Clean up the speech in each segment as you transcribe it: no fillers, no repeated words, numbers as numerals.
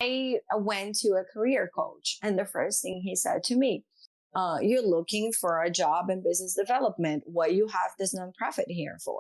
I went to a career coach, and the first thing he said to me, you're looking for a job in business development. What you have this nonprofit here for?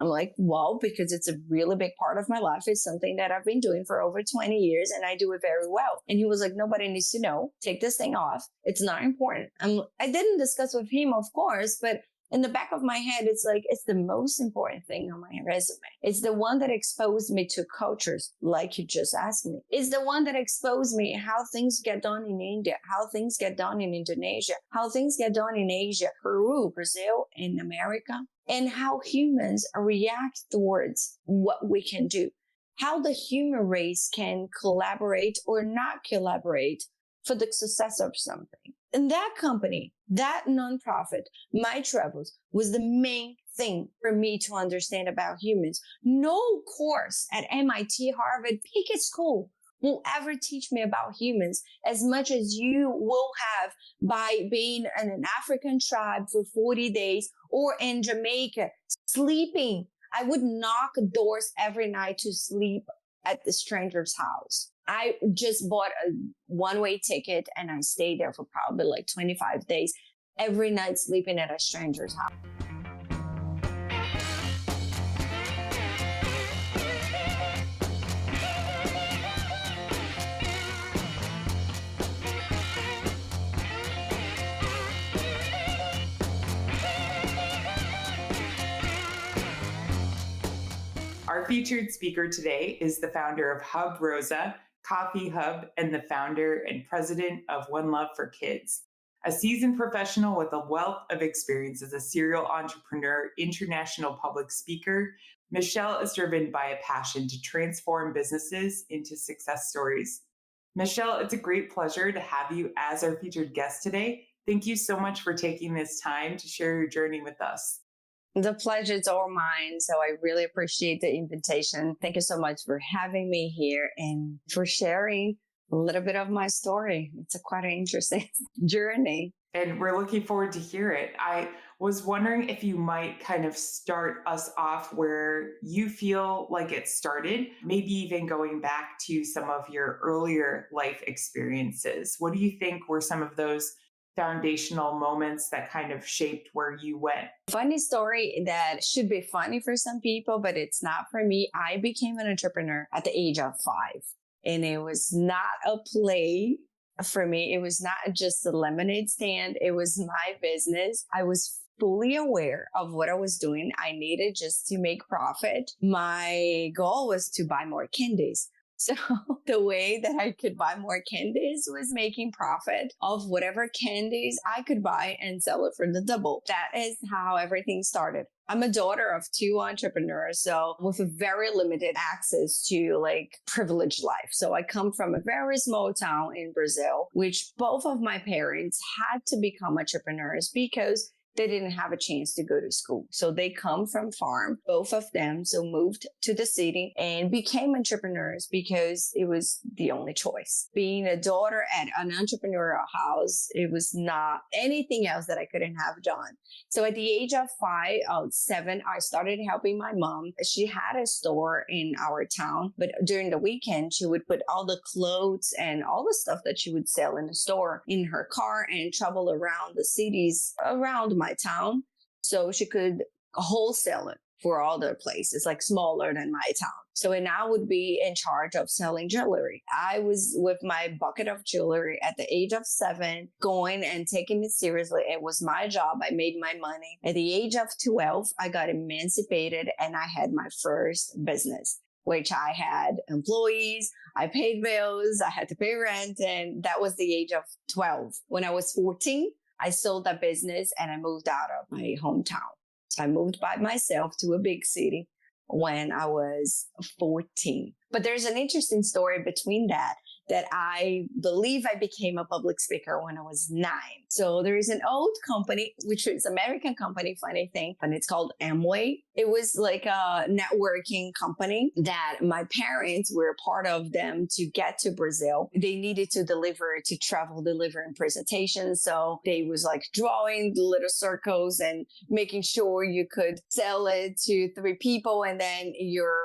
I'm like, well, because it's a really big part of my life. It's something that I've been doing for over 20 years and I do it very well. And he was like, nobody needs to know. Take this thing off. It's not important. I didn't discuss with him, of course, but in the back of my head, it's like, it's the most important thing on my resume. It's the one that exposed me to cultures, like you just asked me. It's the one that exposed me how things get done in India, how things get done in Indonesia, how things get done in Asia, Peru, Brazil, and America, and how humans react towards what we can do, how the human race can collaborate or not collaborate for the success of something. And that company, that nonprofit, My Travels, was the main thing for me to understand about humans. No course at MIT, Harvard, pick a school will ever teach me about humans as much as you will have by being in an African tribe for 40 days or in Jamaica, sleeping. I would knock doors every night to sleep at the stranger's house. I just bought a one-way ticket and I stayed there for probably like 25 days, every night sleeping at a stranger's house. Our featured speaker today is the founder of Hub Rosa, Coffee Hub, and the founder and president of One Love for Kids. A seasoned professional with a wealth of experience as a serial entrepreneur, international public speaker, Michelle is driven by a passion to transform businesses into success stories. Michelle, it's a great pleasure to have you as our featured guest today. Thank you so much for taking this time to share your journey with us. The pleasure is all mine. So I really appreciate the invitation. Thank you so much for having me here and for sharing a little bit of my story. It's a quite an interesting journey. And we're looking forward to hear it. I was wondering if you might kind of start us off where you feel like it started, maybe even going back to some of your earlier life experiences. What do you think were some of those foundational moments that kind of shaped where you went? Funny story that should be funny for some people, but it's not for me. I became an entrepreneur at the age of 5, and it was not a play for me. It was not just a lemonade stand. It was my business. I was fully aware of what I was doing. I needed just to make profit. My goal was to buy more candies. So the way that I could buy more candies was making profit of whatever candies I could buy and sell it for the double. That is how everything started. I'm a daughter of 2 entrepreneurs, so with a very limited access to like privileged life. So I come from a very small town in Brazil, which both of my parents had to become entrepreneurs because they didn't have a chance to go to school. So they come from farm, both of them. So moved to the city and became entrepreneurs because it was the only choice. Being a daughter at an entrepreneurial house, it was not anything else that I couldn't have done. So at the age of 7, I started helping my mom. She had a store in our town, but during the weekend, she would put all the clothes and all the stuff that she would sell in the store in her car and travel around the cities around my town, so she could wholesale it for all the places, like smaller than my town. So, and I would be in charge of selling jewelry. I was with my bucket of jewelry at the age of 7, going and taking it seriously. It was my job. I made my money. At the age of 12, I got emancipated and I had my first business, which I had employees, I paid bills, I had to pay rent, and that was the age of 12. When I was 14, I sold that business and I moved out of my hometown. So I moved by myself to a big city when I was 14. But there's an interesting story between that I believe I became a public speaker when I was 9. So there is an old company, which is an American company, funny thing, and it's called Amway. It was like a networking company that my parents were part of them to get to Brazil. They needed to travel delivering presentations. So they was like drawing the little circles and making sure you could sell it to 3 people and then your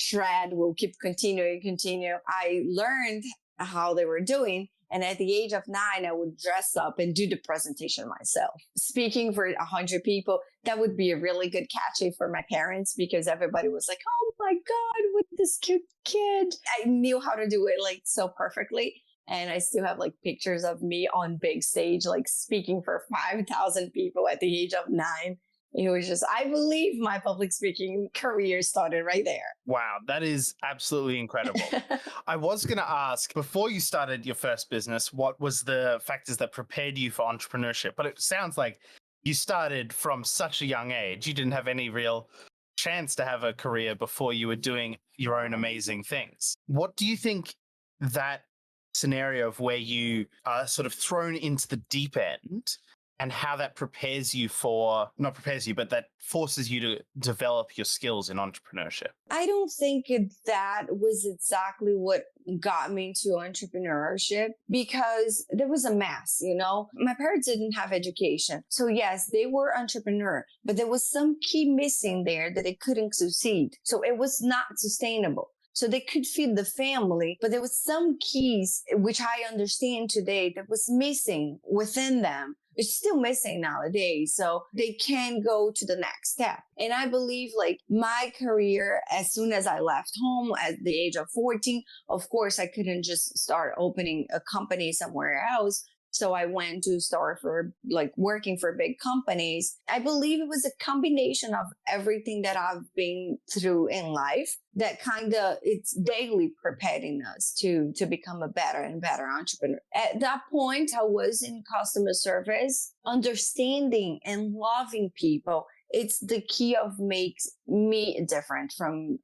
thread will keep continue. I learned how they were doing. And at the age of 9, I would dress up and do the presentation myself. Speaking for 100 people, that would be a really good catchy for my parents because everybody was like, oh my God, with this cute kid. I knew how to do it like so perfectly. And I still have like pictures of me on big stage, like speaking for 5,000 people at the age of 9. It was just, I believe my public speaking career started right there. Wow, that is absolutely incredible. I was going to ask, before you started your first business, what was the factors that prepared you for entrepreneurship? But it sounds like you started from such a young age. You didn't have any real chance to have a career before you were doing your own amazing things. What do you think that scenario of where you are sort of thrown into the deep end and how that prepares you for, not prepares you, but that forces you to develop your skills in entrepreneurship? I don't think that was exactly what got me into entrepreneurship because there was a mess, you know? My parents didn't have education. So yes, they were entrepreneur, but there was some key missing there that they couldn't succeed. So it was not sustainable. So they could feed the family, but there was some keys, which I understand today, that was missing within them. It's still missing nowadays. So they can go to the next step. And I believe like my career, as soon as I left home at the age of 14, of course, I couldn't just start opening a company somewhere else. So I went to start for like working for big companies. I believe it was a combination of everything that I've been through in life that kind of it's daily preparing us to become a better and better entrepreneur. At that point, I was in customer service, understanding and loving people. It's the key of makes me different from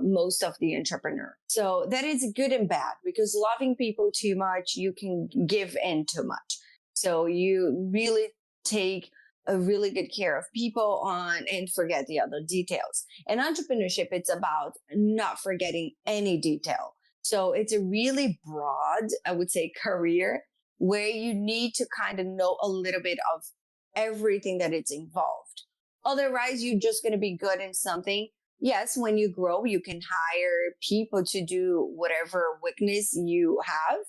most of the entrepreneur. So that is good and bad because loving people too much, you can give in too much. So you really take a really good care of people on and forget the other details. And entrepreneurship, it's about not forgetting any detail. So it's a really broad, I would say, career where you need to kind of know a little bit of everything that it's involved. Otherwise, you're just going to be good in something. Yes, when you grow, you can hire people to do whatever weakness you have.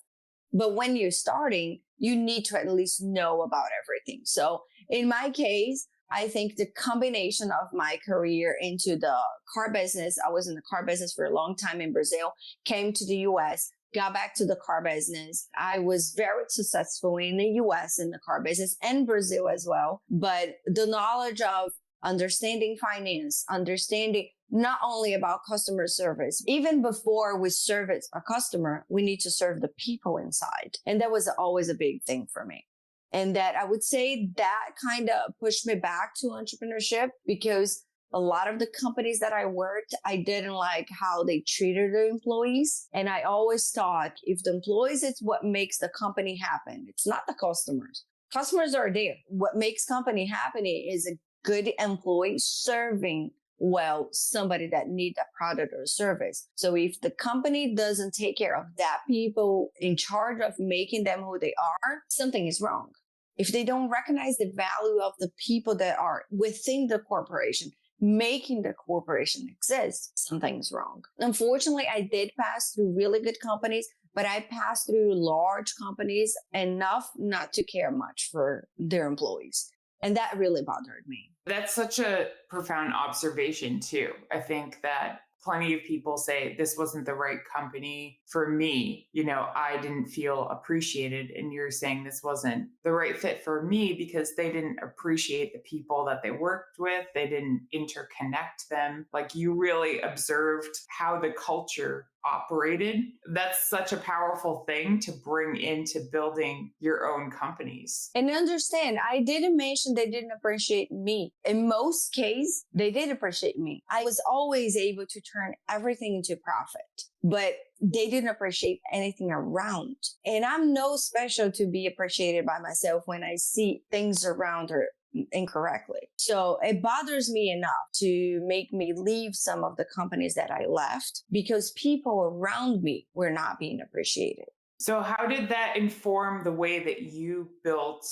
But when you're starting, you need to at least know about everything. So in my case, I think the combination of my career into the car business, I was in the car business for a long time in Brazil, came to the US, got back to the car business. I was very successful in the US in the car business and Brazil as well. But the knowledge of understanding finance, understanding not only about customer service, even before we service a customer, we need to serve the people inside. And that was always a big thing for me. And that I would say that kind of pushed me back to entrepreneurship because a lot of the companies that I worked, I didn't like how they treated their employees. And I always thought if the employees, it's what makes the company happen. It's not the customers. Customers are there. What makes company happen is a good employee serving well somebody that need a product or service. So if the company doesn't take care of that people in charge of making them who they are, something is wrong. If they don't recognize the value of the people that are within the corporation, making the corporation exist, something's wrong. Unfortunately, I did pass through really good companies, but I passed through large companies enough not to care much for their employees. And that really bothered me. That's such a profound observation, too. I think that plenty of people say this wasn't the right company for me. You know, I didn't feel appreciated. And you're saying this wasn't the right fit for me because they didn't appreciate the people that they worked with. They didn't interconnect them. Like you really observed how the culture operated. That's such a powerful thing to bring into building your own companies. And understand, I didn't mention they didn't appreciate me. In most cases, they did appreciate me. I was always able to turn everything into profit, but they didn't appreciate anything around. And I'm no special to be appreciated by myself when I see things around her incorrectly. So it bothers me enough to make me leave some of the companies that I left because people around me were not being appreciated. So how did that inform the way that you built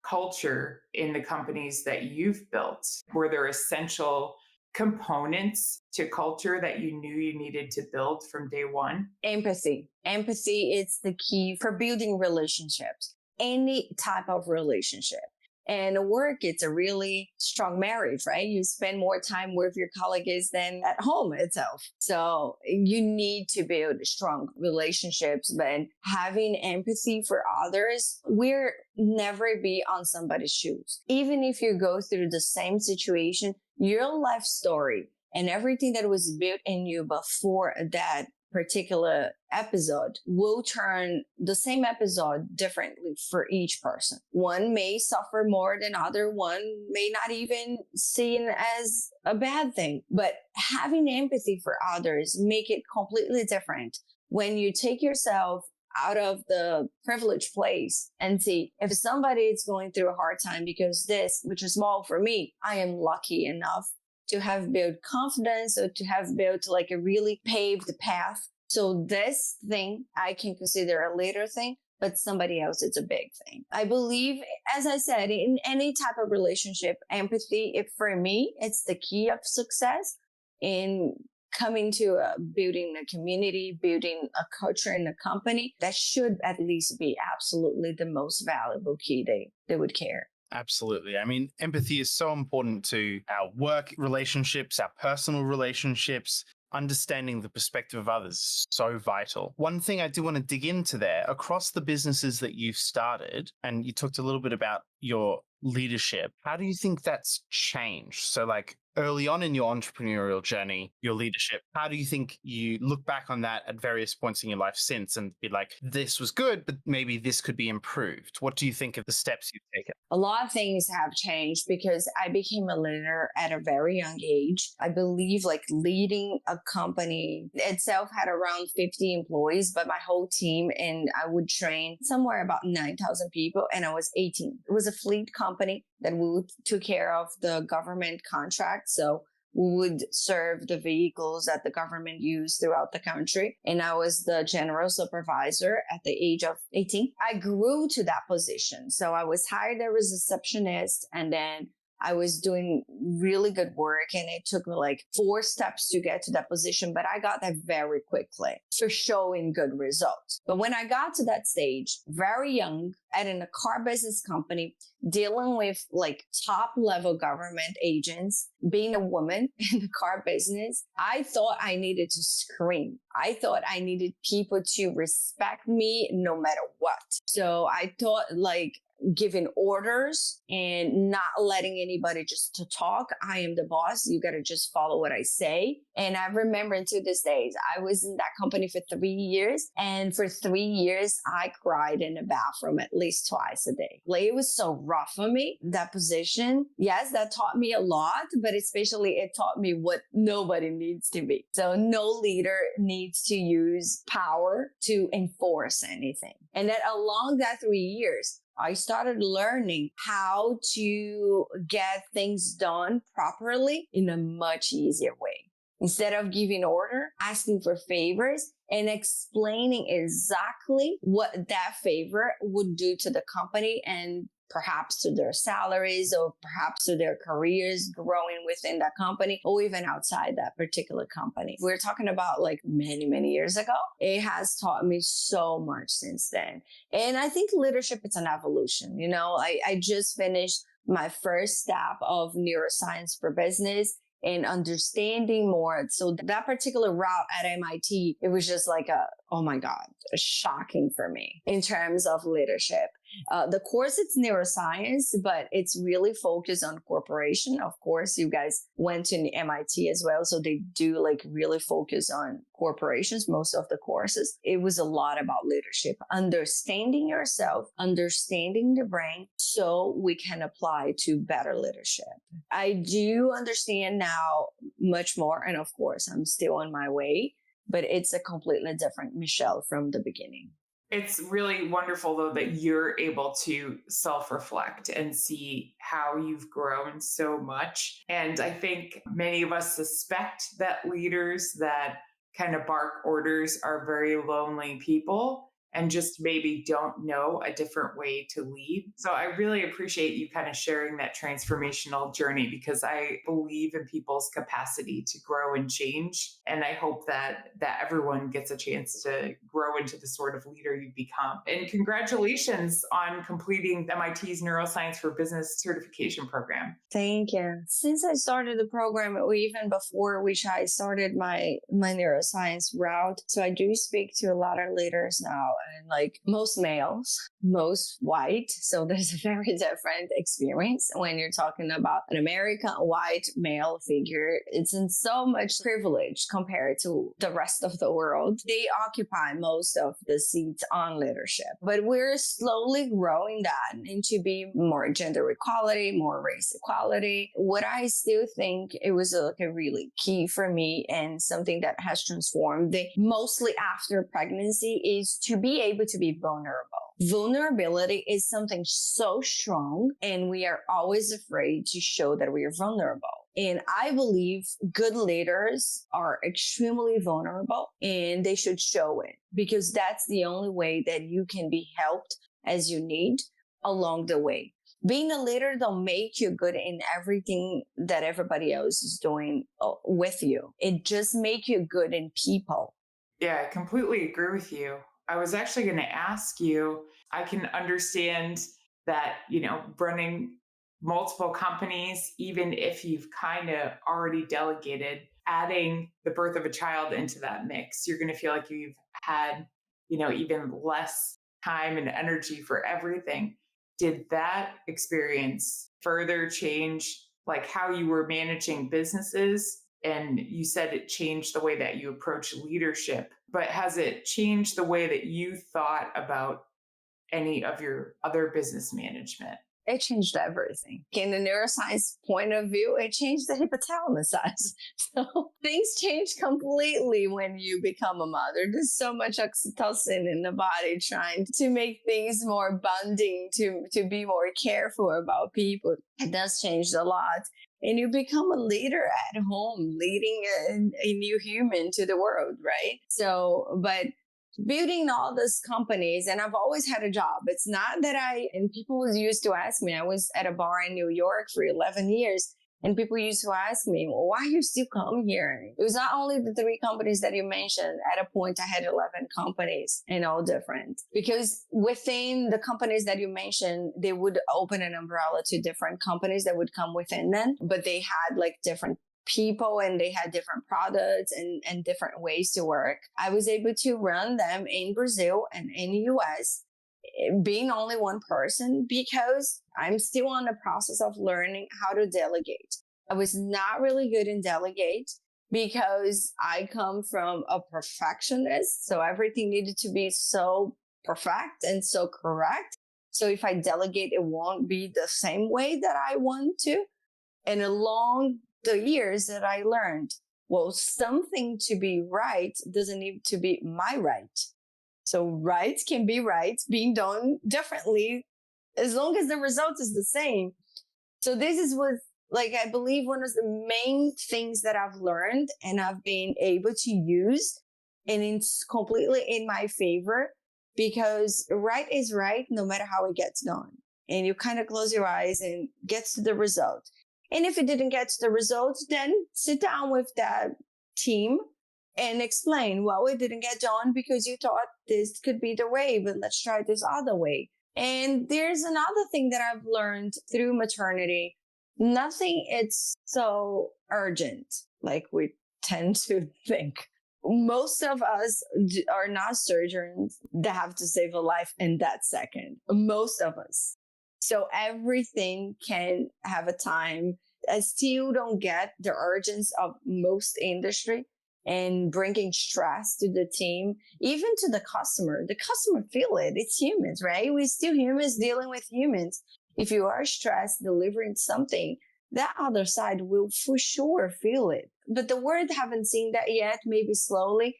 culture in the companies that you've built? Were there essential components to culture that you knew you needed to build from day one? Empathy. Empathy is the key for building relationships, any type of relationship. And work, it's a really strong marriage, right? You spend more time with your colleagues than at home itself. So you need to build strong relationships, but having empathy for others, we're never be on somebody's shoes. Even if you go through the same situation, your life story and everything that was built in you before that particular episode will turn the same episode differently for each person. One may suffer more than other, one may not even seen as a bad thing, but having empathy for others make it completely different. When you take yourself out of the privileged place and see if somebody is going through a hard time because this, which is small for me, I am lucky enough to have built confidence or to have built like a really paved path. So this thing I can consider a later thing, but somebody else, it's a big thing. I believe, as I said, in any type of relationship, empathy, for me, it's the key of success in coming to building a community, building a culture in a company. That should at least be absolutely the most valuable key they would care. Absolutely. I mean, empathy is so important to our work relationships, our personal relationships. Understanding the perspective of others is so vital. One thing I do want to dig into there, across the businesses that you've started, and you talked a little bit about your leadership, how do you think that's changed? So like early on in your entrepreneurial journey, your leadership, how do you think you look back on that at various points in your life since and be like, this was good, but maybe this could be improved? What do you think of the steps you've taken? A lot of things have changed because I became a leader at a very young age. I believe like leading a company itself had around 50 employees, but my whole team, and I would train somewhere about 9,000 people, and I was 18. It was a fleet company that we took care of the government contract. So we would serve the vehicles that the government used throughout the country. And I was the general supervisor at the age of 18. I grew to that position. So I was hired as a receptionist, and then I was doing really good work, and it took me like 4 steps to get to that position, but I got there very quickly for showing good results. But when I got to that stage, very young, at a car business company, dealing with like top level government agents, being a woman in the car business, I thought I needed to scream. I thought I needed people to respect me no matter what. So I thought like giving orders and not letting anybody just to talk. I am the boss. You got to just follow what I say. And I remember to this day, I was in that company for 3 years. And for 3 years, I cried in the bathroom at least twice a day. Like it was so rough for me, that position. Yes, that taught me a lot, but especially it taught me what nobody needs to be. So no leader needs to use power to enforce anything. And that along that 3 years, I started learning how to get things done properly in a much easier way. Instead of giving order, asking for favors and explaining exactly what that favor would do to the company and perhaps to their salaries or perhaps to their careers growing within that company or even outside that particular company. We're talking about like many, many years ago. It has taught me so much since then. And I think leadership, it's an evolution. You know, I just finished my first step of neuroscience for business and understanding more. So that particular route at MIT, it was just like oh my God, shocking for me in terms of leadership. The course, it's neuroscience, but it's really focused on corporation. Of course, you guys went to MIT as well. So they do like really focus on corporations, most of the courses. It was a lot about leadership, understanding yourself, understanding the brain so we can apply to better leadership. I do understand now much more. And of course, I'm still on my way, but it's a completely different Michelle from the beginning. It's really wonderful, though, that you're able to self-reflect and see how you've grown so much. And I think many of us suspect that leaders that kind of bark orders are very lonely people. and just maybe don't know a different way to lead. So I really appreciate you kind of sharing that transformational journey, because I believe in people's capacity to grow and change. And I hope that everyone gets a chance to grow into the sort of leader you become. And congratulations on completing MIT's Neuroscience for Business certification program. Thank you. Since I started the program, or even before which I started my neuroscience route, so I do speak to a lot of leaders now, and like most males, most white. So there's a very different experience when you're talking about an American white male figure. It's in so much privilege compared to the rest of the world. They occupy most of the seats on leadership, but we're slowly growing that into be more gender equality, more race equality. What I still think it was a really key for me, and something that has transformed mostly after pregnancy, is to be able to be vulnerable. Vulnerability is something so strong, and we are always afraid to show that we are vulnerable. And I believe good leaders are extremely vulnerable, and they should show it, because that's the only way that you can be helped as you need along the way. Being a leader don't make you good in everything that everybody else is doing with you. It just make you good in people. Yeah, I completely agree with you. I was actually going to ask you, I can understand that, running multiple companies, even if you've kind of already delegated, adding the birth of a child into that mix, you're going to feel like you've had, even less time and energy for everything. Did that experience further change like how you were managing businesses? And you said it changed the way that you approach leadership, but has it changed the way that you thought about any of your other business management? It changed everything. In the neuroscience point of view, it changed the hypothalamus size. So things change completely when you become a mother. There's so much oxytocin in the body trying to make things more bonding, to be more careful about people. It does change a lot. And you become a leader at home, leading a new human to the world, right? So, but building all these companies, and I've always had a job. It's not that and people used to ask me, I was at a bar in New York for 11 years, and people used to ask me, well, why you still come here? It was not only the 3 companies that you mentioned. At a point, I had 11 companies, and all different. Because within the companies that you mentioned, they would open an umbrella to different companies that would come within them, but they had like different people, and they had different products and different ways to work. I was able to run them in Brazil and in the US, being only one person, because I'm still on the process of learning how to delegate. I was not really good in delegate because I come from a perfectionist. So everything needed to be so perfect and so correct. So if I delegate, it won't be the same way that I want to. And along the years that I learned, well, something to be right doesn't need to be my right. So right can be right, being done differently, as long as the result is the same. So this is what, like, I believe one of the main things that I've learned and I've been able to use, and it's completely in my favor, because right is right no matter how it gets done. And you kind of close your eyes and gets to the result. And if it didn't get to the results, then sit down with that team and explain, well, it didn't get done because you thought this could be the way, but let's try this other way. And there's another thing that I've learned through maternity. Nothing is so urgent like we tend to think. Most of us are not surgeons that have to save a life in that second. Most of us. So everything can have a time. I still don't get the urgency of most industry and bringing stress to the team, even to the customer. The customer feel it. It's humans, right? We're still humans dealing with humans. If you are stressed delivering something, that other side will for sure feel it. But the world haven't seen that yet, maybe slowly.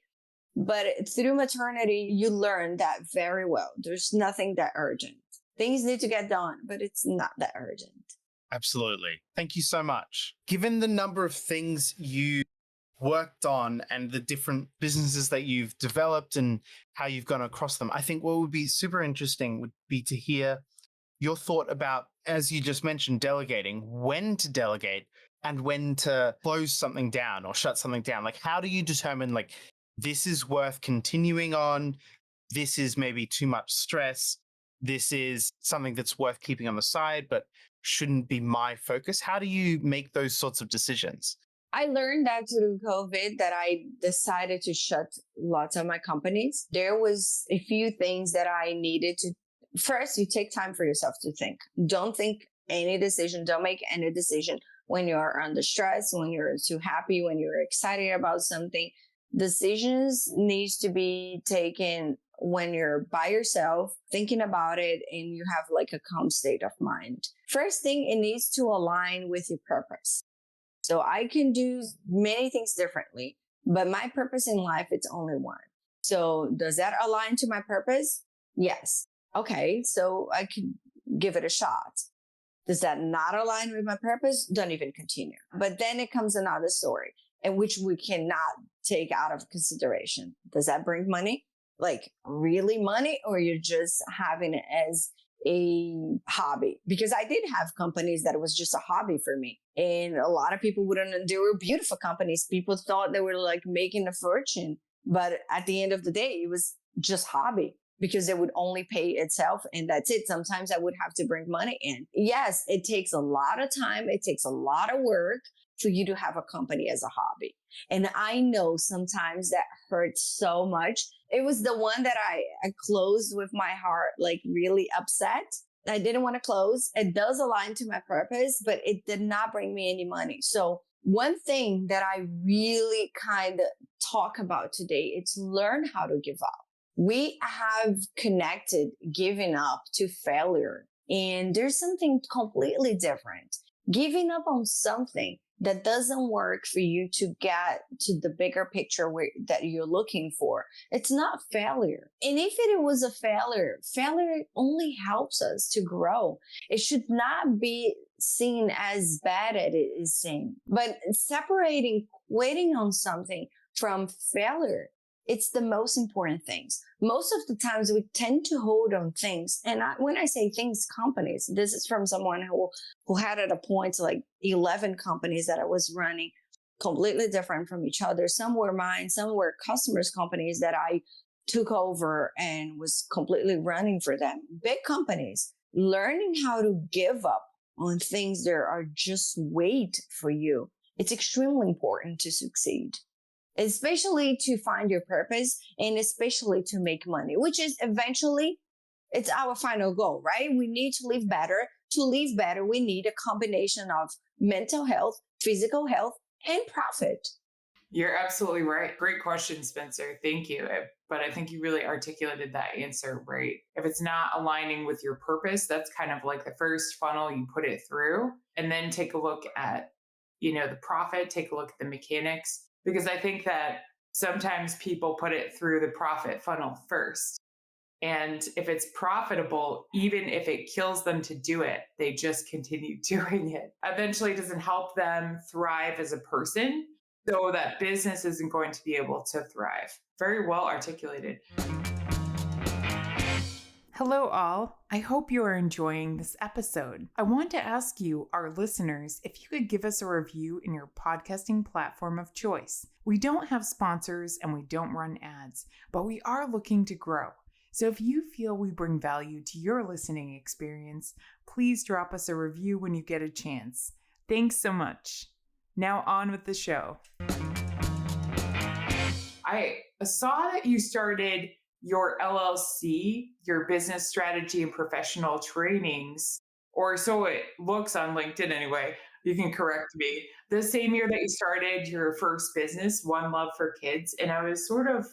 But through maternity, you learn that very well. There's nothing that urgent. Things need to get done, but it's not that urgent. Absolutely. Thank you so much. Given the number of things you worked on and the different businesses that you've developed and how you've gone across them, I think what would be super interesting would be to hear your thought about, as you just mentioned, delegating, when to delegate and when to close something down or shut something down. Like, how do you determine, like, this is worth continuing on? This is maybe too much stress. This is something that's worth keeping on the side, but shouldn't be my focus. How do you make those sorts of decisions? I learned that through COVID that I decided to shut lots of my companies. There was a few things that I needed to. First, you take time for yourself to think. Don't think any decision. Don't make any decision when you're under stress, when you're too happy, when you're excited about something. Decisions needs to be taken when you're by yourself, thinking about it, and you have like a calm state of mind. First thing, it needs to align with your purpose. So I can do many things differently, but my purpose in life, it's only one. So does that align to my purpose? Yes. Okay. So I could give it a shot. Does that not align with my purpose? Don't even continue. But then it comes another story in which we cannot take out of consideration. Does that bring money? Like really money, or you're just having it as a hobby? Because I did have companies that it was just a hobby for me. And a lot of people wouldn't, they were beautiful companies. People thought they were like making a fortune. But at the end of the day, it was just hobby because it would only pay itself and that's it. Sometimes I would have to bring money in. Yes, it takes a lot of time. It takes a lot of work for you to have a company as a hobby. And I know sometimes that hurts so much. It was the one that I closed with my heart, like really upset. I didn't want to close. It does align to my purpose, but it did not bring me any money. So one thing that I really kind of talk about today, it's learn how to give up. We have connected giving up to failure, and there's something completely different. Giving up on something that doesn't work for you to get to the bigger picture that you're looking for. It's not failure. And if it was a failure only helps us to grow. It should not be seen as bad as it is seen. But separating quitting on something from failure, it's the most important things. Most of the times we tend to hold on things. And when I say things, companies, this is from someone who had at a point like 11 companies that I was running, completely different from each other. Some were mine, some were customers' companies that I took over and was completely running for them. Big companies, learning how to give up on things that are just wait for you. It's extremely important to succeed, especially to find your purpose and especially to make money, which is eventually, it's our final goal, right? We need to live better. To live better, we need a combination of mental health, physical health, and profit. You're absolutely right. Great question, Spencer. Thank you. But I think you really articulated that answer right. If it's not aligning with your purpose, that's kind of like the first funnel you put it through, and then take a look at, the profit, take a look at the mechanics. Because I think that sometimes people put it through the profit funnel first. And if it's profitable, even if it kills them to do it, they just continue doing it. Eventually, it doesn't help them thrive as a person. So that business isn't going to be able to thrive. Very well articulated. Hello, all. I hope you are enjoying this episode. I want to ask you, our listeners, if you could give us a review in your podcasting platform of choice. We don't have sponsors and we don't run ads, but we are looking to grow. So if you feel we bring value to your listening experience, please drop us a review when you get a chance. Thanks so much. Now on with the show. I saw that you started your LLC, your business strategy and professional trainings, or so it looks on LinkedIn anyway. You can correct me. The same year that you started your first business, One Love for Kids. And I was sort of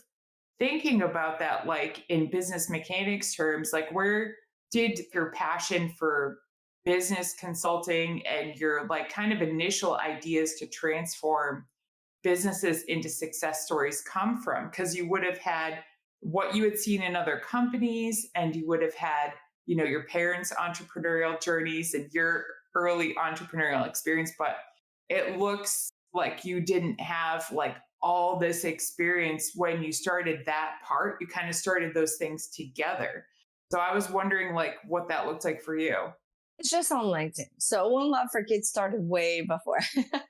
thinking about that, like in business mechanics terms, like where did your passion for business consulting and your like kind of initial ideas to transform businesses into success stories come from? Because you would have had what you had seen in other companies, and you would have had, your parents' entrepreneurial journeys and your early entrepreneurial experience. But it looks like you didn't have like all this experience when you started that part. You kind of started those things together. So I was wondering like what that looked like for you. It's just on LinkedIn. So One Love for Kids started way before.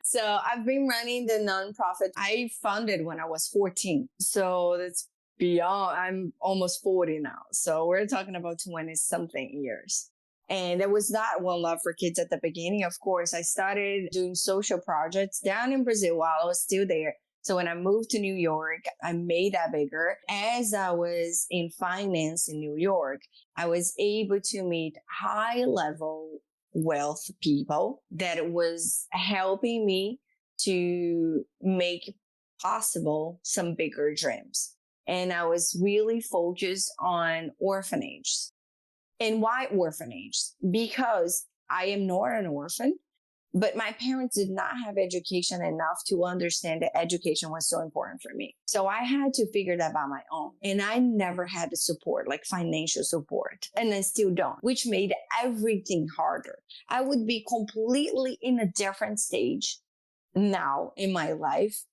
So I've been running the nonprofit. I founded when I was 14. So that's beyond, I'm almost 40 now. So we're talking about 20 something years. And there was not One Love for Kids at the beginning. Of course, I started doing social projects down in Brazil while I was still there. So when I moved to New York, I made that bigger. As I was in finance in New York, I was able to meet high level wealth people that was helping me to make possible some bigger dreams. And I was really focused on orphanages. And why orphanage? Because I am not an orphan, but my parents did not have education enough to understand that education was so important for me. So I had to figure that by my own. And I never had the support, like financial support. And I still don't, which made everything harder. I would be completely in a different stage now in my life,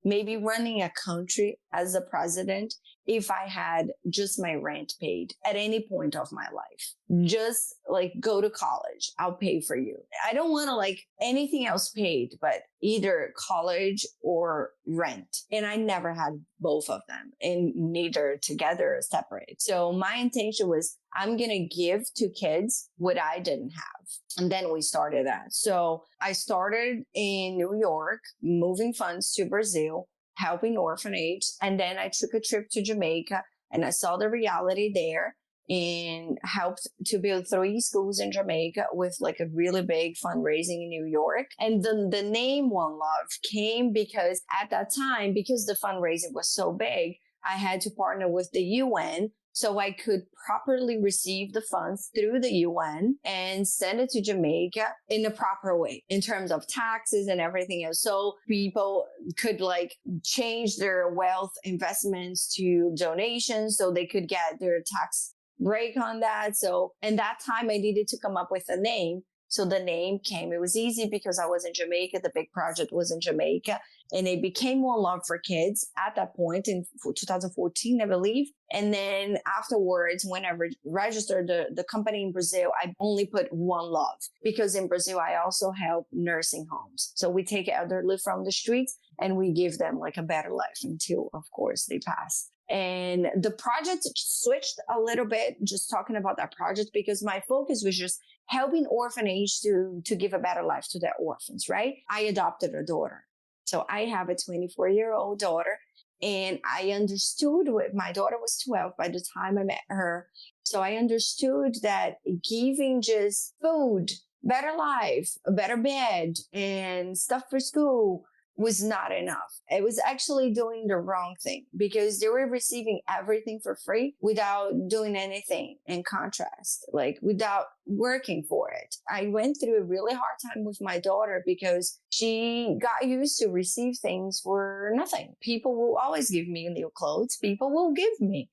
maybe running a country as a president, if I had just my rent paid at any point of my life. Just like go to college, I'll pay for you. I don't want to like anything else paid, but either college or rent. And I never had both of them, and neither together separate. So my intention was I'm going to give to kids what I didn't have. And then we started that. So I started in New York, moving funds to Brazil, helping orphanage. And then I took a trip to Jamaica and I saw the reality there and helped to build 3 schools in Jamaica with like a really big fundraising in New York. And the name One Love came because at that time, because the fundraising was so big, I had to partner with the UN so I could properly receive the funds through the UN and send it to Jamaica in a proper way in terms of taxes and everything else. So people could like change their wealth investments to donations so they could get their tax break on that. So in that time, I needed to come up with a name. So the name came. It was easy because I was in Jamaica. The big project was in Jamaica. And it became One Love for Kids at that point in 2014, I believe. And then afterwards, when I registered the company in Brazil, I only put One Love because in Brazil, I also help nursing homes. So we take elderly from the streets and we give them like a better life until, of course, they pass. And the project switched a little bit, just talking about that project, because my focus was just helping orphanage to give a better life to their orphans, right? I adopted a daughter. So I have a 24-year-old daughter, and I understood my daughter was 12 by the time I met her. So I understood that giving just food, better life, a better bed, and stuff for school was not enough. It was actually doing the wrong thing because they were receiving everything for free without doing anything in contrast, like without working for it. I went through a really hard time with my daughter because she got used to receive things for nothing. People will always give me new clothes. People will give me.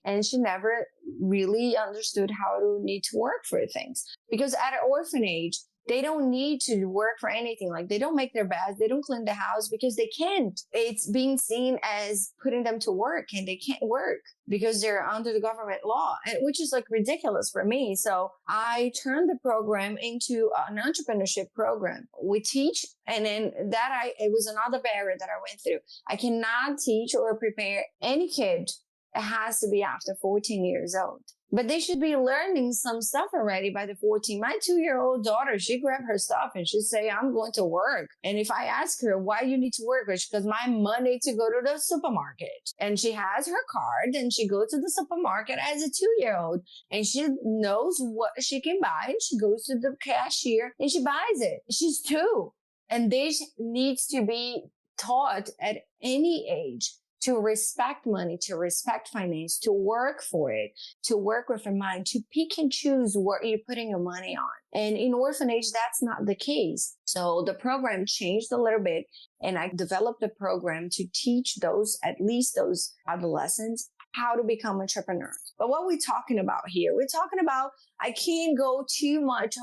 And she never really understood how to need to work for things because at an orphanage, they don't need to work for anything. Like they don't make their beds. They don't clean the house because they can't. It's being seen as putting them to work and they can't work because they're under the government law, which is like ridiculous for me. So I turned the program into an entrepreneurship program. We teach, and then it was another barrier that I went through. I cannot teach or prepare any kid. It has to be after 14 years old. But they should be learning some stuff already by the 14. My 2-year-old daughter, she grabbed her stuff and she'd say, I'm going to work. And if I ask her, why you need to work? Because my money to go to the supermarket. And she has her card and she goes to the supermarket as a 2-year-old and she knows what she can buy. And she goes to the cashier and she buys it. She's 2. And this needs to be taught at any age. To respect money, to respect finance, to work for it, to work with your mind, to pick and choose what you're putting your money on. And in orphanage, that's not the case. So the program changed a little bit, and I developed a program to teach at least those adolescents how to become entrepreneurs. But what we're talking about here, we're talking about, I can't go too much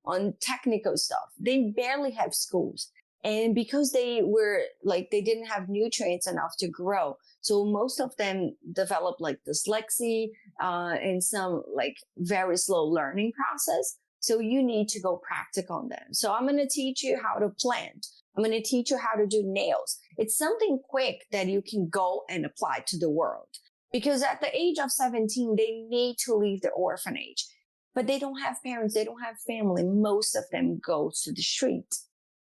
on technical stuff. They barely have schools. And because they didn't have nutrients enough to grow. So most of them developed like dyslexia and some like very slow learning process. So you need to go practical on them. So I'm going to teach you how to plant. I'm going to teach you how to do nails. It's something quick that you can go and apply to the world. Because at the age of 17, they need to leave the orphanage. But they don't have parents. They don't have family. Most of them go to the street.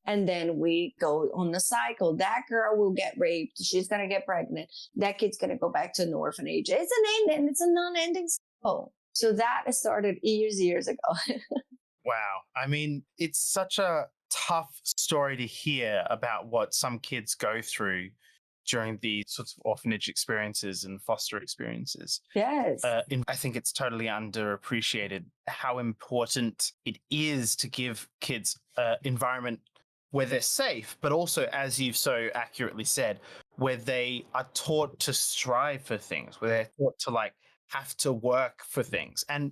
And then we go on the cycle. That girl will get raped. She's going to get pregnant. That kid's going to go back to an orphanage. It's a non-ending cycle. So that started years ago. Wow. I mean, it's such a tough story to hear about what some kids go through during the sorts of orphanage experiences and foster experiences. Yes. I think it's totally underappreciated how important it is to give kids an environment where they're safe, but also, as you've so accurately said, where they are taught to strive for things, where they're taught to like have to work for things. And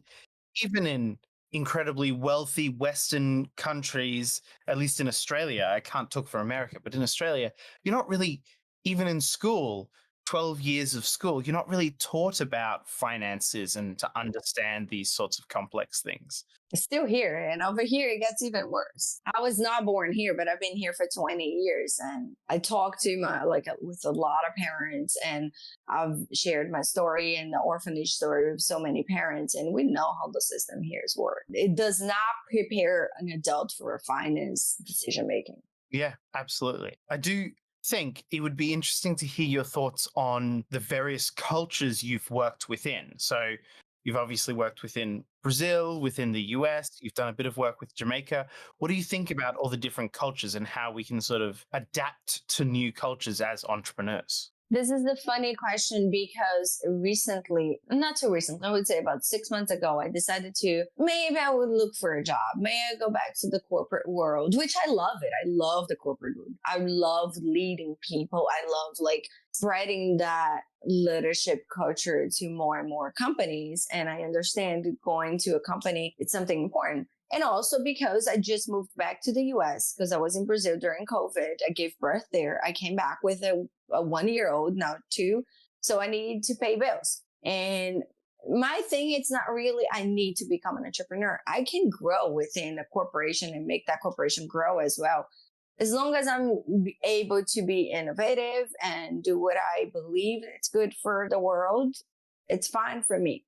even in incredibly wealthy Western countries, at least in Australia, I can't talk for America, but in Australia, you're not really, even in school, 12 years of school, you're not really taught about finances and to understand these sorts of complex things. It's still here. And over here, it gets even worse. I was not born here, but I've been here for 20 years. And I talk to with a lot of parents, and I've shared my story and the orphanage story with so many parents. And we know how the system here is worked. It does not prepare an adult for finance decision making. Yeah, absolutely. I do think it would be interesting to hear your thoughts on the various cultures you've worked within. So you've obviously worked within Brazil, within the US, you've done a bit of work with Jamaica. What do you think about all the different cultures and how we can sort of adapt to new cultures as entrepreneurs? This is the funny question because not too recently, I would say about 6 months ago, I decided maybe I would look for a job. May I go back to the corporate world, which I love it. I love the corporate world. I love leading people. I love like spreading that leadership culture to more and more companies. And I understand going to a company, it's something important. And also because I just moved back to the US because I was in Brazil during COVID. I gave birth there. I came back with a 1-year-old, now 2. So I need to pay bills. And my thing, it's not really, I need to become an entrepreneur. I can grow within a corporation and make that corporation grow as well. As long as I'm able to be innovative and do what I believe it's good for the world, it's fine for me.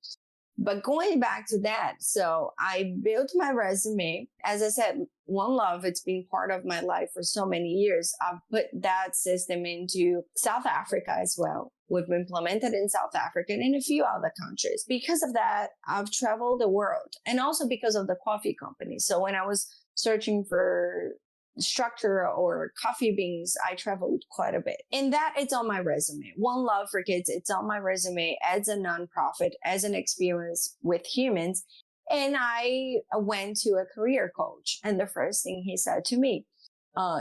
But going back to that, so I built my resume. As I said, One Love, it's been part of my life for so many years. I've put that system into South Africa as well. We've implemented in South Africa and in a few other countries. Because of that, I've traveled the world, and also because of the coffee company. So when I was searching for structure or coffee beans, I traveled quite a bit. And that it's on my resume. One Love for Kids, it's on my resume as a nonprofit, as an experience with humans. And I went to a career coach. And the first thing he said to me,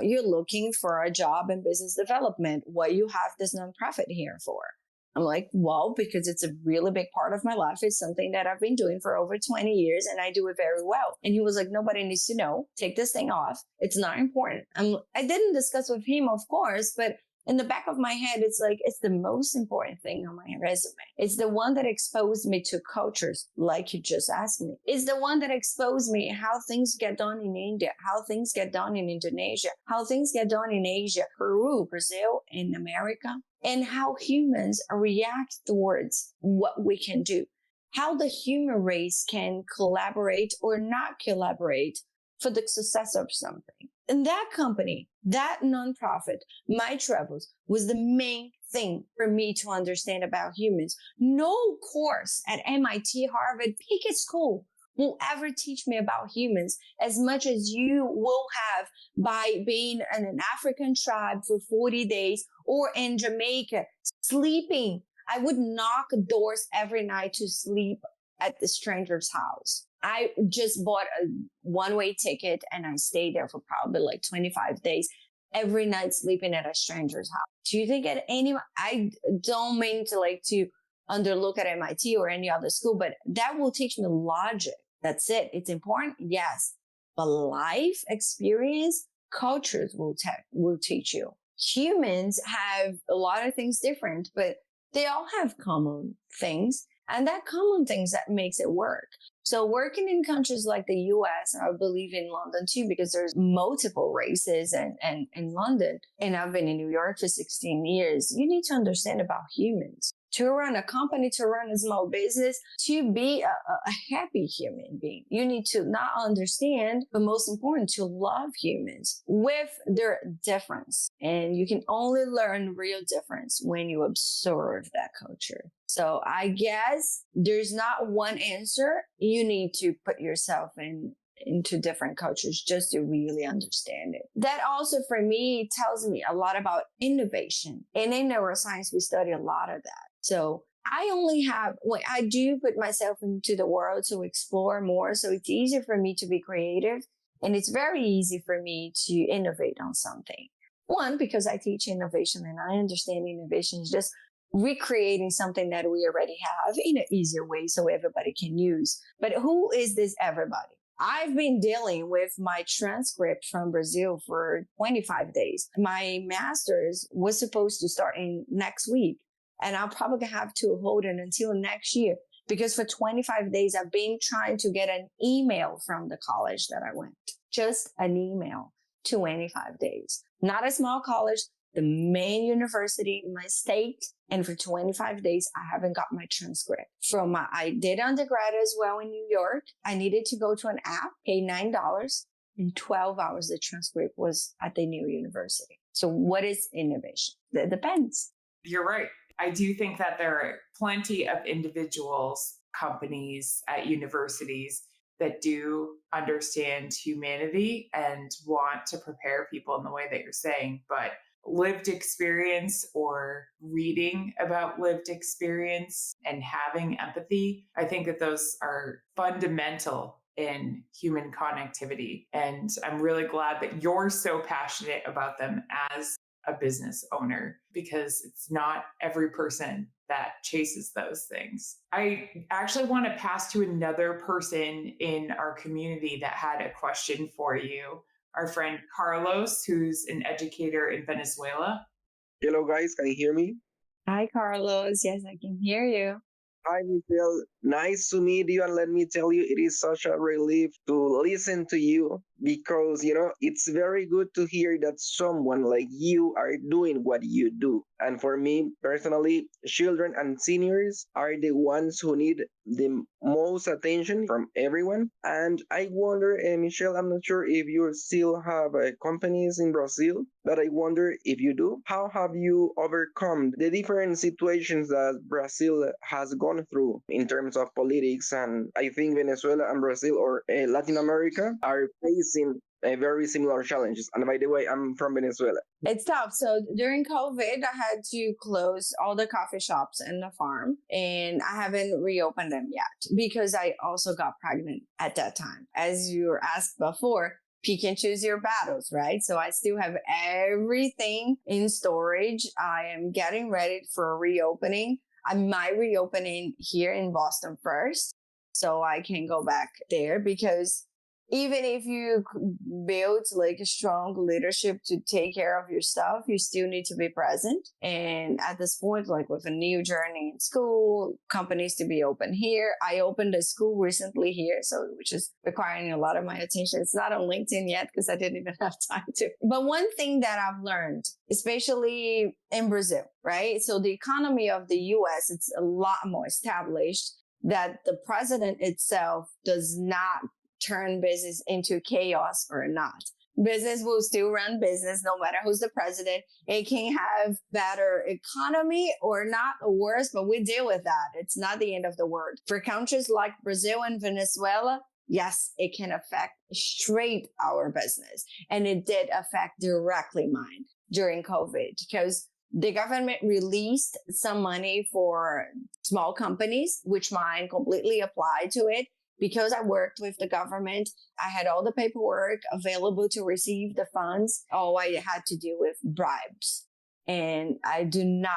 you're looking for a job in business development. What you have this nonprofit here for? I'm like, well, because it's a really big part of my life. It's something that I've been doing for over 20 years and I do it very well. And he was like, nobody needs to know. Take this thing off. It's not important. I didn't discuss with him, of course, but in the back of my head, it's like, it's the most important thing on my resume. It's the one that exposed me to cultures like you just asked me. It's the one that exposed me how things get done in India, how things get done in Indonesia, how things get done in Asia, Peru, Brazil, in America, and how humans react towards what we can do, how the human race can collaborate or not collaborate for the success of something. And that company, that nonprofit, My Travels, was the main thing for me to understand about humans. No course at MIT, Harvard, pick a school will ever teach me about humans as much as you will have by being in an African tribe for 40 days or in Jamaica, sleeping. I would knock doors every night to sleep at the stranger's house. I just bought a one-way ticket and I stayed there for probably like 25 days, every night sleeping at a stranger's house. Do you think I don't mean to underlook at MIT or any other school, but that will teach me logic. That's it. It's important. Yes. But life experience, cultures will teach you. Humans have a lot of things different, but they all have common things. And that common things that makes it work. So working in countries like the US, I believe in London too, because there's multiple races and in London, and I've been in New York for 16 years, you need to understand about humans. To run a company, to run a small business, to be a happy human being, you need to not understand, but most important, to love humans with their difference. And you can only learn real difference when you observe that culture. So I guess there's not one answer. You need to put yourself into different cultures just to really understand it. That also for me tells me a lot about innovation. And in neuroscience, we study a lot of that. So I do put myself into the world to explore more. So it's easier for me to be creative, and it's very easy for me to innovate on something. One, because I teach innovation and I understand innovation is just recreating something that we already have in an easier way so everybody can use. But who is this everybody? I've been dealing with my transcript from Brazil for 25 days. My master's was supposed to start in next week. And I'll probably have to hold it until next year because for 25 days, I've been trying to get an email from the college that I went. Just an email, 25 days. Not a small college, the main university in my state. And for 25 days, I haven't got my transcript. I did undergrad as well in New York. I needed to go to an app, pay $9. In 12 hours, the transcript was at the new university. So what is innovation? It depends. You're right. I do think that there are plenty of individuals, companies at universities that do understand humanity and want to prepare people in the way that you're saying. But lived experience or reading about lived experience and having empathy, I think that those are fundamental in human connectivity. And I'm really glad that you're so passionate about them as a business owner, because it's not every person that chases those things. I actually want to pass to another person in our community that had a question for you. Our friend Carlos, who's an educator in Venezuela. Hello, guys. Can you hear me? Hi, Carlos. Yes, I can hear you. Hi, Michelle. Nice to meet you. And let me tell you, it is such a relief to listen to you because, it's very good to hear that someone like you are doing what you do. And for me, personally, children and seniors are the ones who need the most attention from everyone. And I wonder, Michelle, I'm not sure if you still have companies in Brazil, but I wonder if you do. How have you overcome the different situations that Brazil has gone through in terms of politics? And I think Venezuela and Brazil or Latin America are facing very similar challenges. And by the way, I'm from Venezuela. It's tough. So during COVID, I had to close all the coffee shops and the farm, and I haven't reopened them yet because I also got pregnant at that time. As you were asked before, pick and choose your battles, right? So I still have everything in storage. I am getting ready for a reopening. I might reopening here in Boston first, so I can go back there because even if you build like a strong leadership to take care of your stuff, you still need to be present. And at this point, like with a new journey in school, companies to be open here. I opened a school recently here, which is requiring a lot of my attention. It's not on LinkedIn yet because I didn't even have time to. But one thing that I've learned, especially in Brazil, right? So the economy of the US, it's a lot more established that the president itself does not turn business into chaos or not. Business will still run business no matter who's the president. It can have better economy or not or worse, but we deal with that. It's not the end of the world. For countries like Brazil and Venezuela, yes, it can affect straight our business. And it did affect directly mine during COVID because the government released some money for small companies, which mine completely applied to it. Because I worked with the government, I had all the paperwork available to receive the funds. All I had to do with bribes. And I do not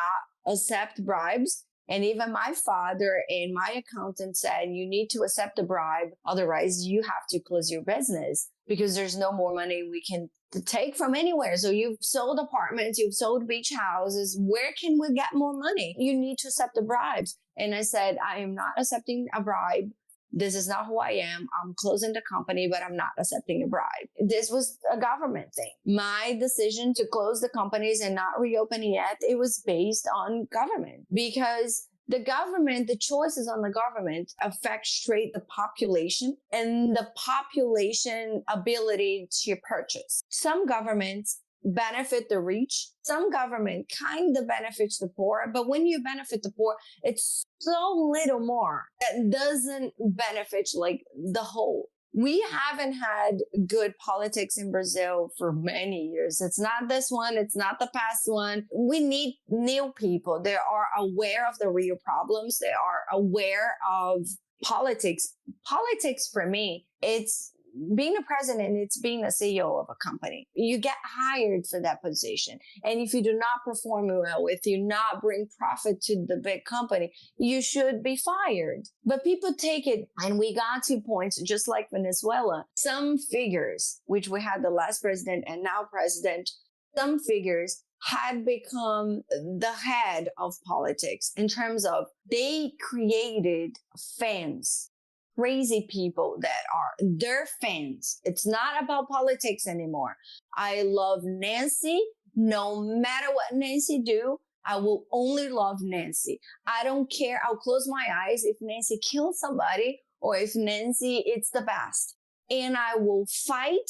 accept bribes. And even my father and my accountant said, you need to accept the bribe. Otherwise, you have to close your business because there's no more money we can take from anywhere. So you've sold apartments, you've sold beach houses. Where can we get more money? You need to accept the bribes. And I said, I am not accepting a bribe. This is not who I am. I'm closing the company, but I'm not accepting a bribe. This was a government thing. My decision to close the companies and not reopen yet, it was based on government because the government, the choices on the government affect straight the population and the population ability to purchase. Some governments benefit the rich. Some government kind of benefits the poor, but when you benefit the poor, it's so little more that doesn't benefit like the whole. We haven't had good politics in Brazil for many years. It's not this one. It's not the past one. We need new people. They are aware of the real problems. They are aware of politics. Politics for me, it's being a president, it's being a CEO of a company. You get hired for that position. And if you do not perform well, if you not bring profit to the big company, you should be fired. But people take it, and we got to points, just like Venezuela, some figures, which we had the last president and now president, some figures had become the head of politics in terms of they created fans. Crazy people that are their fans. It's not about politics anymore. I love Nancy. No matter what Nancy do, I will only love Nancy. I don't care. I'll close my eyes if Nancy kills somebody or if Nancy, it's the best. And I will fight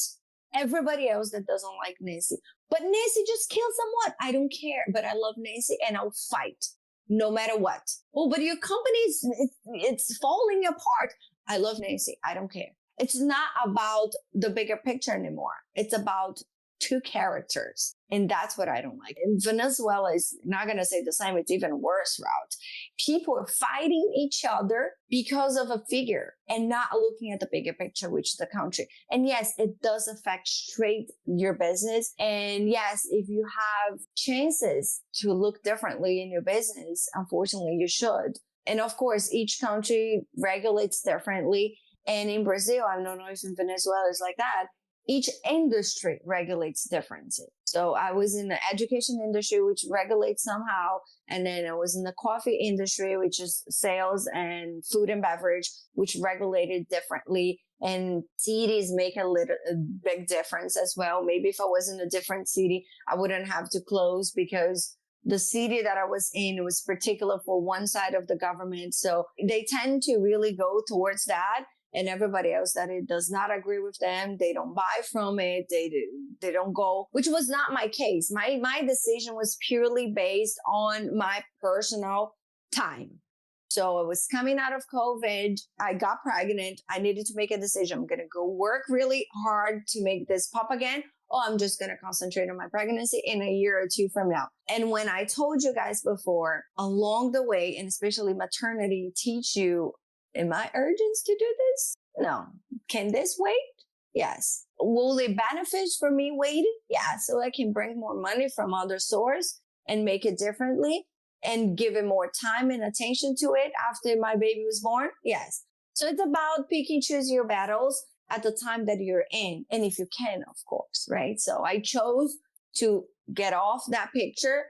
everybody else that doesn't like Nancy. But Nancy just killed someone. I don't care, but I love Nancy and I'll fight no matter what. Oh, but your company's, it's falling apart. I love Nancy. I don't care. It's not about the bigger picture anymore. It's about two characters. And that's what I don't like. And Venezuela is not going to say the same. It's even worse route. People are fighting each other because of a figure and not looking at the bigger picture, which is the country. And yes, it does affect straight your business. And yes, if you have chances to look differently in your business, unfortunately, you should. And of course, each country regulates differently. And in Brazil, I don't know if in Venezuela it's like that. Each industry regulates differently. So I was in the education industry, which regulates somehow. And then I was in the coffee industry, which is sales and food and beverage, which regulated differently. And cities make a big difference as well. Maybe if I was in a different city, I wouldn't have to close because the city that I was in was particular for one side of the government. So they tend to really go towards that. And everybody else that it does not agree with them, they don't buy from it. They don't go, which was not my case. My decision was purely based on my personal time. So I was coming out of COVID. I got pregnant. I needed to make a decision. I'm going to go work really hard to make this pop again. Oh, I'm just going to concentrate on my pregnancy in a year or two from now. And when I told you guys before, along the way, and especially maternity, teach you, am I urgent to do this? No. Can this wait? Yes. Will it benefit for me waiting? Yeah. So I can bring more money from other source and make it differently and give it more time and attention to it after my baby was born? Yes. So it's about picking, choose your battles at the time that you're in. And if you can, of course, right? So I chose to get off that picture,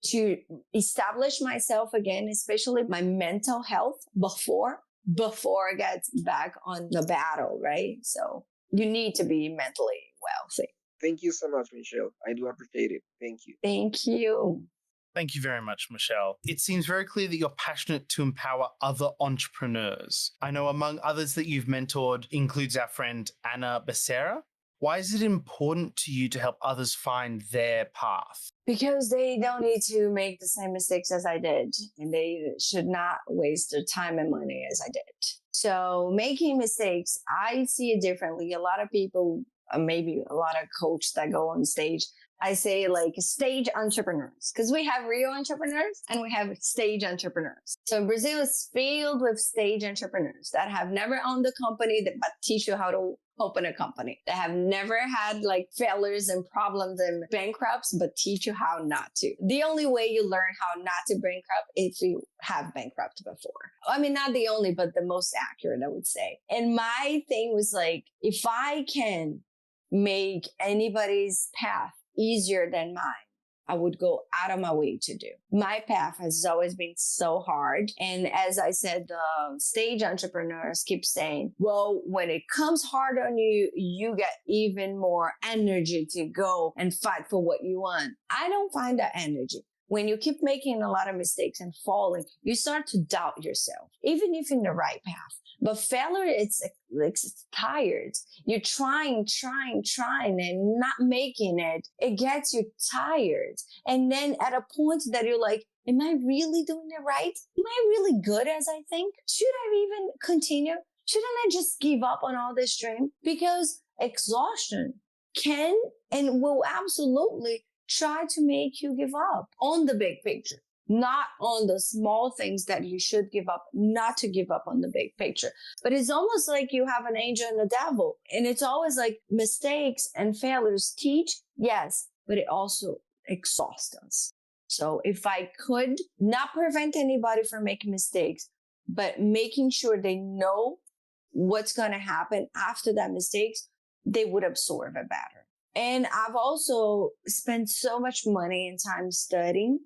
to establish myself again, especially my mental health before I get back on the battle, right? So you need to be mentally wealthy. Thank you so much, Michelle. I do appreciate it. Thank you. Thank you. Thank you very much, Michelle. It seems very clear that you're passionate to empower other entrepreneurs. I know among others that you've mentored includes our friend Anna Becerra. Why is it important to you to help others find their path? Because they don't need to make the same mistakes as I did, and they should not waste their time and money as I did. So making mistakes, I see it differently. A lot of people, maybe a lot of coaches that go on stage, I say like stage entrepreneurs, because we have real entrepreneurs and we have stage entrepreneurs. So Brazil is filled with stage entrepreneurs that have never owned a company but teach you how to open a company. They have never had like failures and problems and bankrupts, but teach you how not to. The only way you learn how not to bankrupt if you have bankrupt before. I mean, not the only, but the most accurate, I would say. And my thing was like, if I can make anybody's path easier than mine, I would go out of my way to do. My path has always been so hard. And as I said, the stage entrepreneurs keep saying, well, when it comes hard on you, you get even more energy to go and fight for what you want. I don't find that energy. When you keep making a lot of mistakes and falling, you start to doubt yourself, even if in the right path. But failure, it's tired. You're trying and not making it. It gets you tired. And then at a point that you're like, am I really doing it right? Am I really good as I think? Should I even continue? Shouldn't I just give up on all this dream? Because exhaustion can and will absolutely try to make you give up on the big picture. Not on the small things that you should give up, not to give up on the big picture. But it's almost like you have an angel and a devil. And it's always like mistakes and failures teach, yes, but it also exhausts us. So if I could not prevent anybody from making mistakes, but making sure they know what's going to happen after that mistakes, they would absorb it better. And I've also spent so much money and time studying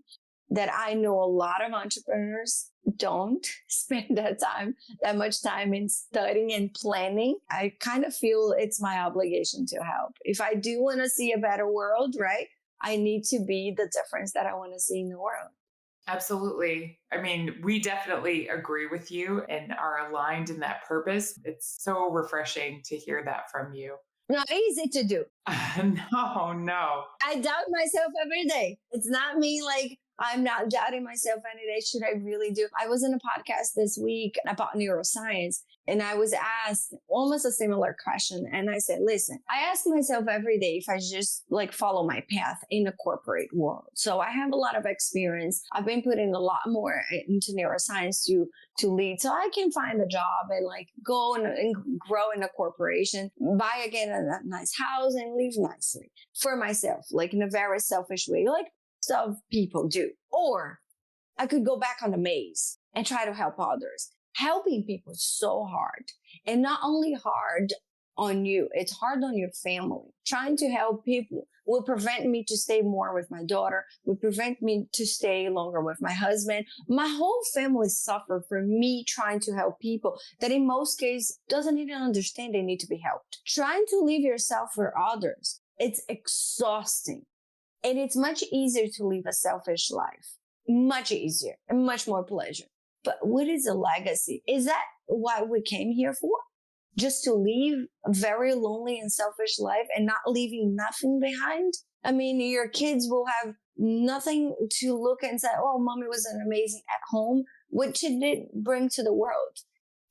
that I know a lot of entrepreneurs don't spend that much time in studying and planning. I kind of feel it's my obligation to help. If I do want to see a better world, right, I need to be the difference that I want to see in the world. Absolutely. I mean, we definitely agree with you and are aligned in that purpose. It's so refreshing to hear that from you. Not easy to do. No. I doubt myself every day. It's not me like, I'm not doubting myself any day. Should I really do? I was in a podcast this week about neuroscience, and I was asked almost a similar question. And I said, listen, I ask myself every day if I just like follow my path in the corporate world. So I have a lot of experience. I've been putting a lot more into neuroscience to lead. So I can find a job and like go and grow in a corporation, buy again a nice house and live nicely for myself, like in a very selfish way, like of people do. Or I could go back on the maze and try to help others. Helping people is so hard. And not only hard on you, it's hard on your family. Trying to help people will prevent me to stay more with my daughter, will prevent me to stay longer with my husband. My whole family suffer from me trying to help people that in most cases doesn't even understand they need to be helped. Trying to live yourself for others, it's exhausting. And it's much easier to live a selfish life. Much easier and much more pleasure. But what is a legacy? Is that what we came here for? Just to live a very lonely and selfish life and not leaving nothing behind? I mean, your kids will have nothing to look and say, oh, mommy was amazing at home. What should it bring to the world?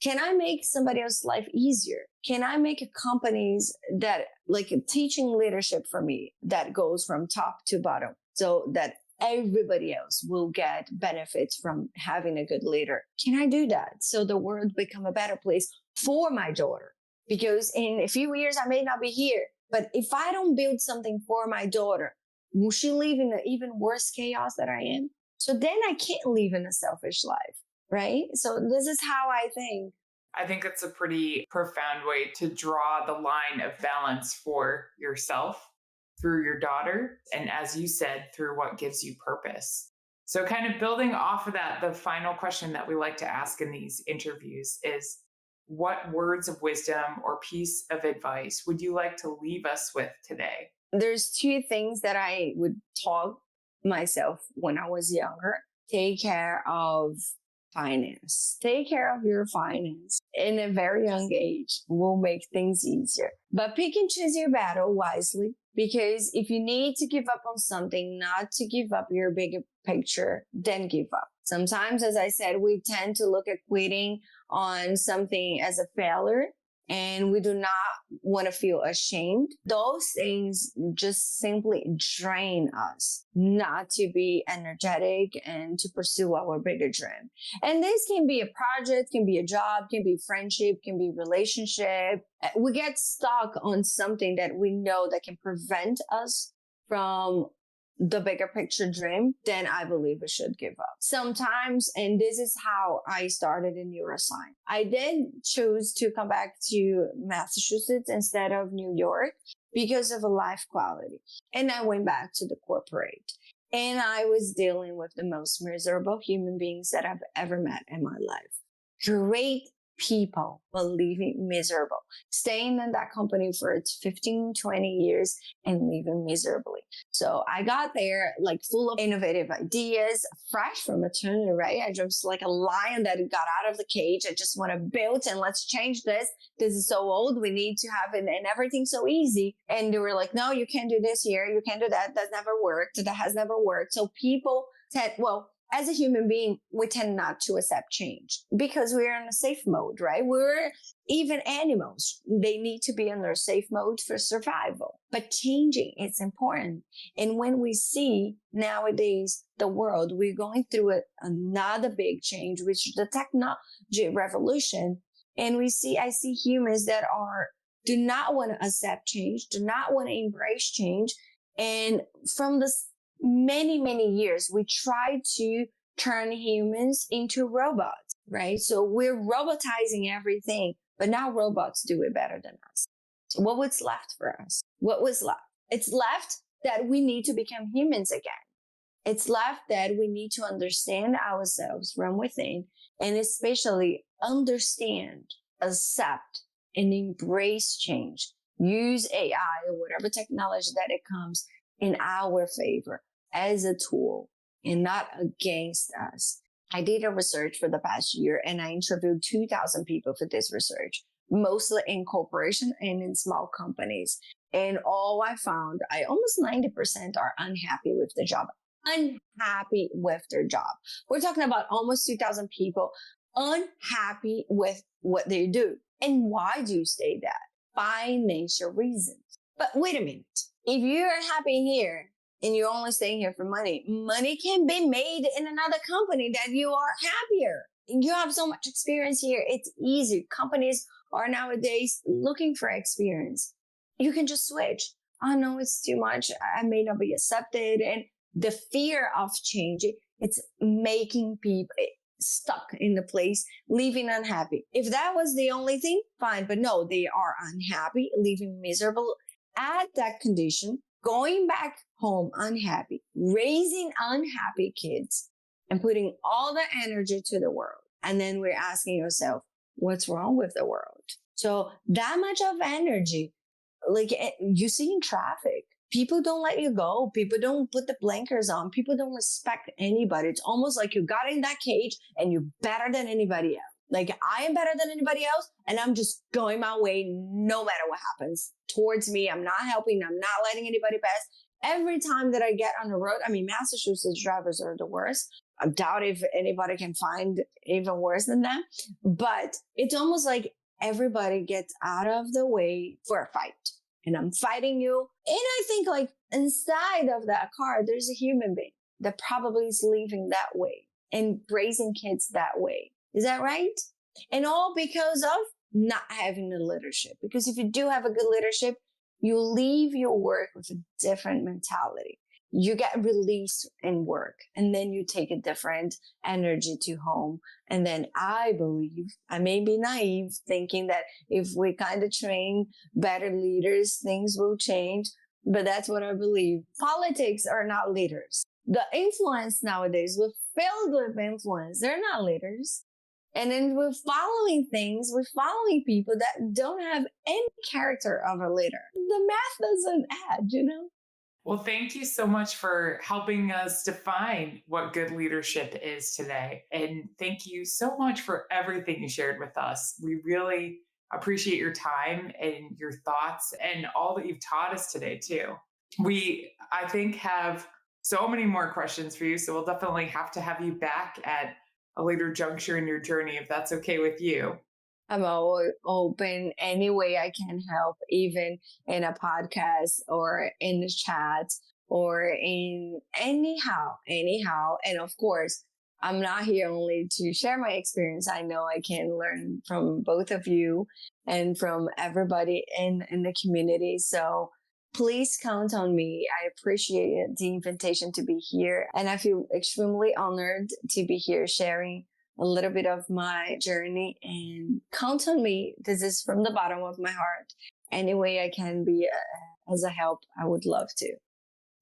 Can I make somebody else's life easier? Can I make companies that like teaching leadership for me that goes from top to bottom so that everybody else will get benefits from having a good leader? Can I do that so the world become a better place for my daughter? Because in a few years, I may not be here, but if I don't build something for my daughter, will she live in an even worse chaos that I am? So then I can't live in a selfish life. Right? So this is how I think. I think it's a pretty profound way to draw the line of balance for yourself through your daughter. And as you said, through what gives you purpose. So kind of building off of that, the final question that we like to ask in these interviews is, what words of wisdom or piece of advice would you like to leave us with today? There's two things that I would taught myself when I was younger. Take care of finance. Take care of your finance in a very young age will make things easier. But pick and choose your battle wisely, because if you need to give up on something, not to give up your bigger picture, then give up. Sometimes, as I said, we tend to look at quitting on something as a failure and we do not want to feel ashamed. Those things just simply drain us not to be energetic and to pursue our bigger dream. And this can be a project, can be a job, can be friendship, can be relationship. We get stuck on something that we know that can prevent us from the bigger picture dream, then I believe we should give up. Sometimes, and this is how I started in neuroscience, I did choose to come back to Massachusetts instead of New York because of a life quality. And I went back to the corporate. And I was dealing with the most miserable human beings that I've ever met in my life. Great people, but leaving miserable. Staying in that company for 15, 20 years and leaving miserably. So I got there like full of innovative ideas, fresh from maternity, right? I just like a lion that got out of the cage. I just want to build and let's change this. This is so old. We need to have it and everything's so easy. And they were like, no, you can't do this here. You can't do that. That's never worked. That has never worked. So people said, well, as a human being, we tend not to accept change because we're in a safe mode, right? We're even animals. They need to be in their safe mode for survival. But changing is important. And when we see nowadays the world, we're going through another big change, which is the technology revolution. And I see humans that do not want to accept change, do not want to embrace change. And from the many, many years, we try to turn humans into robots, right? So we're robotizing everything, but now robots do it better than us. So what was left for us? What was left? It's left that we need to become humans again. It's left that we need to understand ourselves from within and especially understand, accept, and embrace change. Use AI or whatever technology that it comes in our favor as a tool and not against us. I did a research for the past year and I interviewed 2,000 people for this research, mostly in corporations and in small companies. And all I found, almost 90% are unhappy with the job, unhappy with their job. We're talking about almost 2,000 people unhappy with what they do. And why do you say that? Financial reasons. But wait a minute. If you're happy here and you're only staying here for money, money can be made in another company that you are happier. You have so much experience here. It's easy. Companies are nowadays looking for experience. You can just switch. Oh no, it's too much. I may not be accepted. And the fear of change, it's making people stuck in the place, leaving unhappy. If that was the only thing, fine. But no, they are unhappy, leaving miserable at that condition, going back home unhappy, raising unhappy kids, and putting all the energy to the world. And then we're asking yourself, what's wrong with the world? So that much of energy, like you see in traffic, people don't let you go. People don't put the blinkers on. People don't respect anybody. It's almost like you got in that cage and you're better than anybody else. Like I am better than anybody else and I'm just going my way no matter what happens towards me. I'm not helping. I'm not letting anybody pass. Every time that I get on the road, Massachusetts drivers are the worst. I doubt if anybody can find even worse than them. But it's almost like everybody gets out of the way for a fight. And I'm fighting you. And I think like inside of that car, there's a human being that probably is living that way and raising kids that way. Is that right? And all because of not having the leadership. Because if you do have a good leadership, you leave your work with a different mentality. You get released in work and then you take a different energy to home. And then I believe, I may be naive thinking that if we kind of train better leaders, things will change. But that's what I believe. Politics are not leaders. The influence nowadays, we're filled with influence. They're not leaders. And then we're following things, we're following people that don't have any character of a leader. The math doesn't add, you know? Well, thank you so much for helping us define what good leadership is today. And thank you so much for everything you shared with us. We really appreciate your time and your thoughts and all that you've taught us today, too. We, I think, have so many more questions for you. So we'll definitely have to have you back at a later juncture in your journey, if that's okay with you. I'm always open any way I can help, even in a podcast or in the chat or in anyhow. And of course, I'm not here only to share my experience. I know I can learn from both of you and from everybody in the community. So please count on me. I appreciate the invitation to be here. And I feel extremely honored to be here sharing a little bit of my journey, and count on me. This is from the bottom of my heart. Any way I can be as a help, I would love to.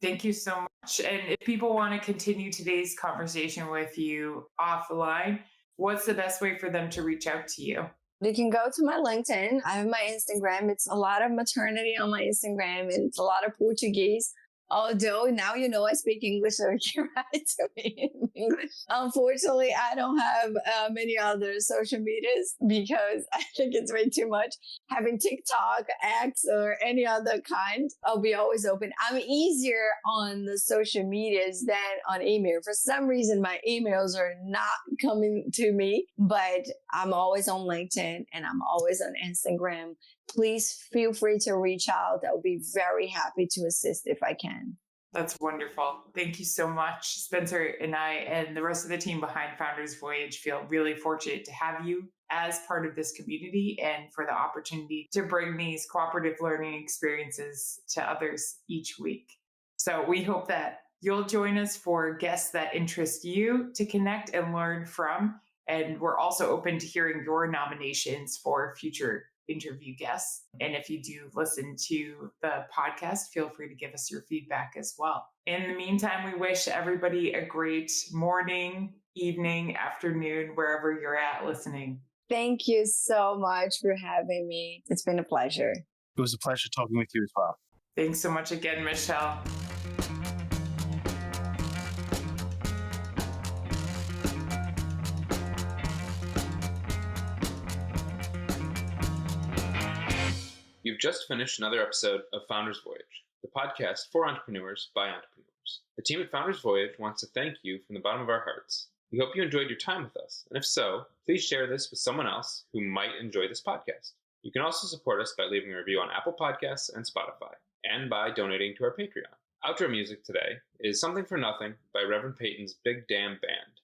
Thank you so much. And if people want to continue today's conversation with you offline, what's the best way for them to reach out to you? You can go to my LinkedIn. I have my Instagram. It's a lot of maternity on my Instagram, and it's a lot of Portuguese. Although now you know I speak English, so you can write to me in English. Unfortunately, I don't have many other social medias because I think it's way too much. Having TikTok, X, or any other kind, I'll be always open. I'm easier on the social medias than on email. For some reason, my emails are not coming to me, but I'm always on LinkedIn and I'm always on Instagram. Please feel free to reach out. I'll be very happy to assist if I can. That's wonderful. Thank you so much. Spencer and I and the rest of the team behind Founders Voyage feel really fortunate to have you as part of this community and for the opportunity to bring these cooperative learning experiences to others each week. So we hope that you'll join us for guests that interest you to connect and learn from. And we're also open to hearing your nominations for future interview guests. And if you do listen to the podcast, feel free to give us your feedback as well. In the meantime, we wish everybody a great morning, evening, afternoon, wherever you're at listening. Thank you so much for having me. It's been a pleasure. It was a pleasure talking with you as well. Thanks so much again, Michelle. You've just finished another episode of Founders Voyage, the podcast for entrepreneurs by entrepreneurs. The team at Founders Voyage wants to thank you from the bottom of our hearts. We hope you enjoyed your time with us, and if so, please share this with someone else who might enjoy this podcast. You can also support us by leaving a review on Apple Podcasts and Spotify, and by donating to our Patreon. Outro music today is Something for Nothing by Reverend Peyton's Big Damn Band.